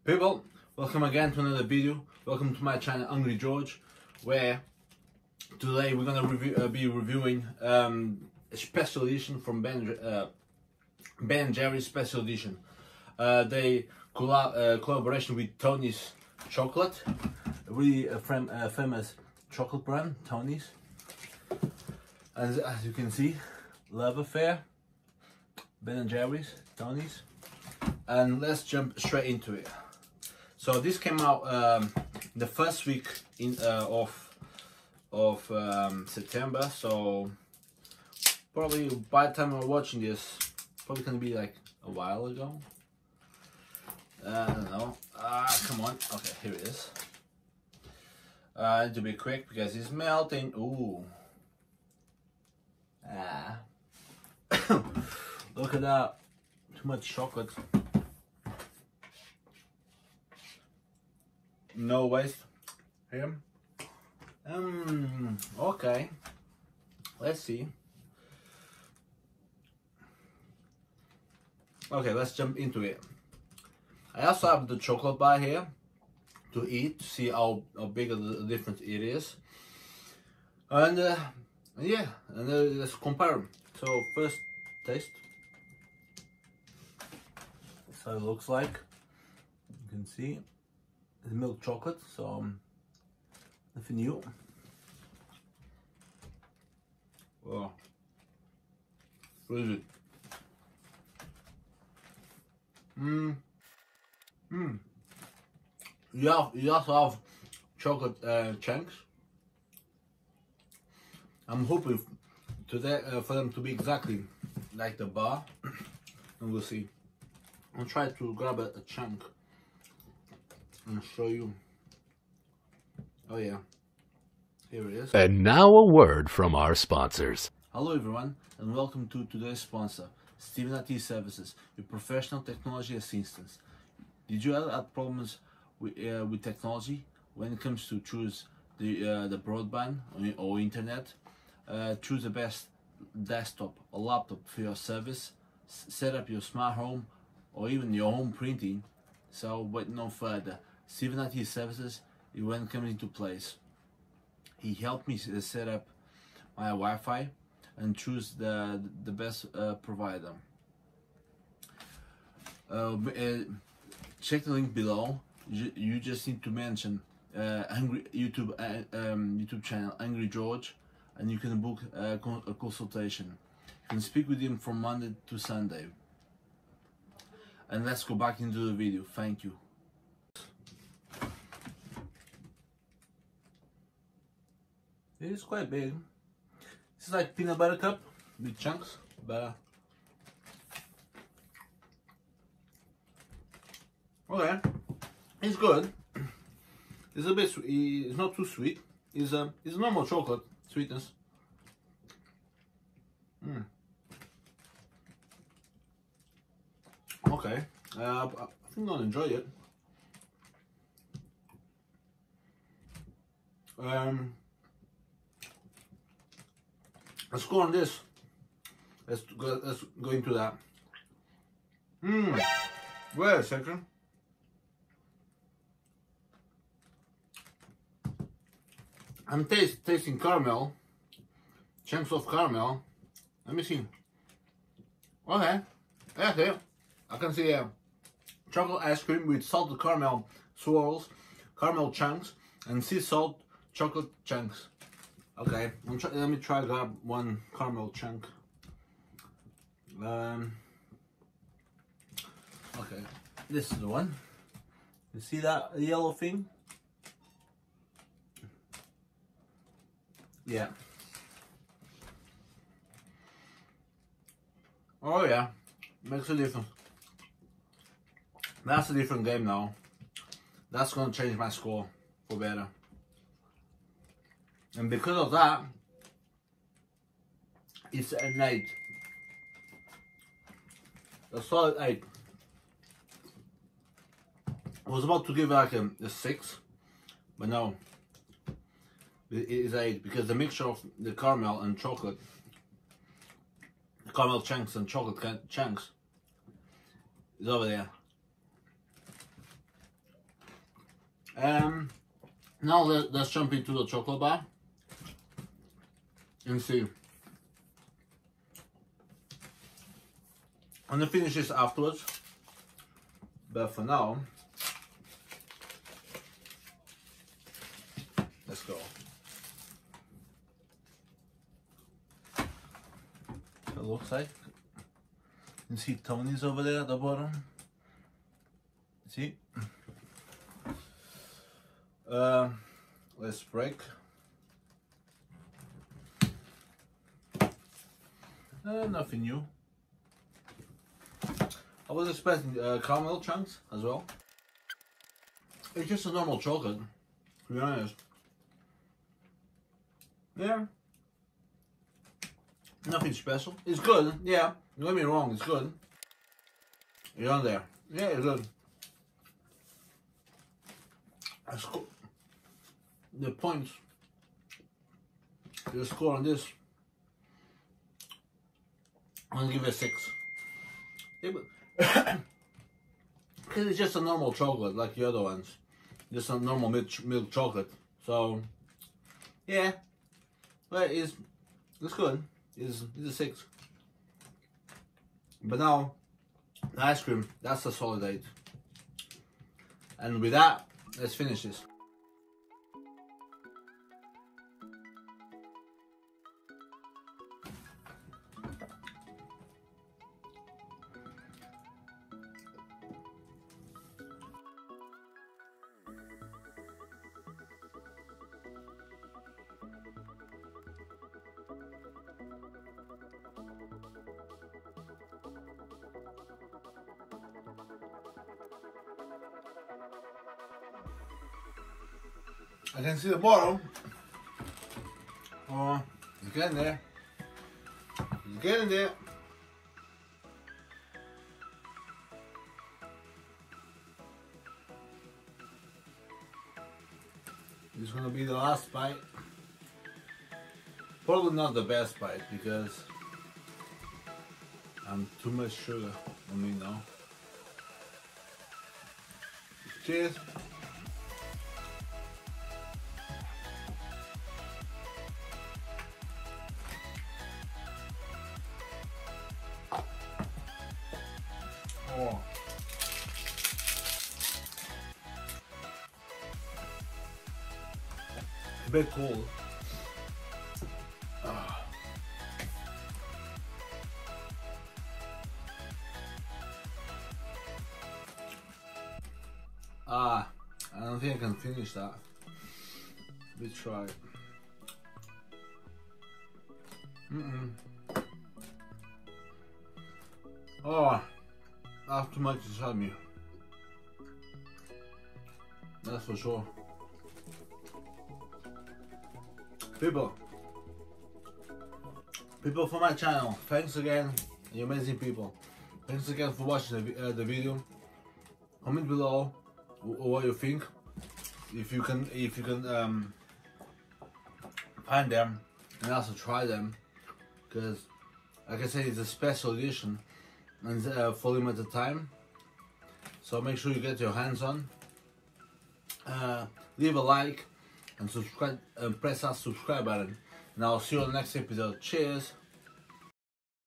People, welcome again to another video. Welcome to my channel Hungry George, where today we're gonna be reviewing a special edition from Ben & Jerry's special edition. They collaboration with Tony's Chocolate, a really famous chocolate brand, Tony's. As you can see, Love Affair, Ben & Jerry's, Tony's. And let's jump straight into it. So this came out the first week of September. So probably by the time I'm watching this, probably gonna be like a while ago. I don't know. Come on. Okay, here it is. I need to be quick because it's melting. Ooh. Look at that. Too much chocolate. No waste here. Okay. Let's see. Okay, let's jump into it. I also have the chocolate bar here to eat, to see how big of a difference it is. And yeah, and let's compare them. So first taste. That's how it looks like. You can see it's milk chocolate, so nothing new. Wow, what is it? You also have chocolate chunks. I'm hoping today for them to be exactly like the bar, and we'll see. I'll try to grab a chunk and show you. Oh yeah, here it is. And now a word from our sponsors. Hello everyone, and welcome to today's sponsor, Steven IT Services, your professional technology assistance. Did you ever have problems with technology when it comes to choose the broadband or internet? Choose the best desktop or laptop for your service, set up your smart home or even your home printing. So wait no further, Steven IT Services is when it comes into place. He helped me set up my Wi-Fi and choose the best provider. Check the link below. You just need to mention YouTube channel Hungry George, and you can book a consultation. You can speak with him from Monday to Sunday. And let's go back into the video. Thank you. It is quite big. It's like peanut butter cup with chunks, but okay, it's good. It's a bit. It's not too sweet. It's normal chocolate sweetness. Okay, I think I'll enjoy it. Let's go on this. Let's go into that. Wait a second. I'm tasting caramel, chunks of caramel. Let me see. Okay, I can see chocolate ice cream with salted caramel swirls, caramel chunks, and sea salt chocolate chunks. Okay, let me try to grab one caramel chunk. Okay, this is the one. You see that yellow thing? Yeah. Oh yeah, makes a difference. That's a different game now. That's gonna change my score for better. And because of that, it's an 8. A solid 8. I was about to give like a 6, but no. It is 8 because the mixture of the caramel and chocolate, the caramel chunks and chocolate chunks, is over there. Now let's jump into the chocolate bar and see. I'm gonna finish this afterwards, but for now, let's go. It looks like. You can see Tony's over there at the bottom. See? Let's break. Nothing new. I was expecting caramel chunks as well. It's just a normal chocolate, to be honest. Yeah. Nothing special. It's good, yeah. Don't get me wrong, it's good. You're on there. Yeah, it's good. That's cool. The points, the score on this, I'm gonna give it a 6. Yeah, because it's just a normal chocolate like the other ones. Just a normal milk chocolate. So, yeah. But it's good. It's a 6. But now, the ice cream, that's a solid 8. And with that, let's finish this. I can see the bottom. Oh, it's getting there. It's getting there. This is gonna be the last bite. Probably not the best bite because I'm too much sugar on me now. Cheers. Oh. A bit cold. I don't think I can finish that. We try. Oh, that's too much inside me. That's for sure. People for my channel, thanks again, you amazing people. Thanks again for watching the video. Comment below what you think. If you can find them and also try them, because like I said, it's a special edition and for limited time. So make sure you get your hands on. Leave a like and subscribe and press that subscribe button. And I'll see you on the next episode. Cheers.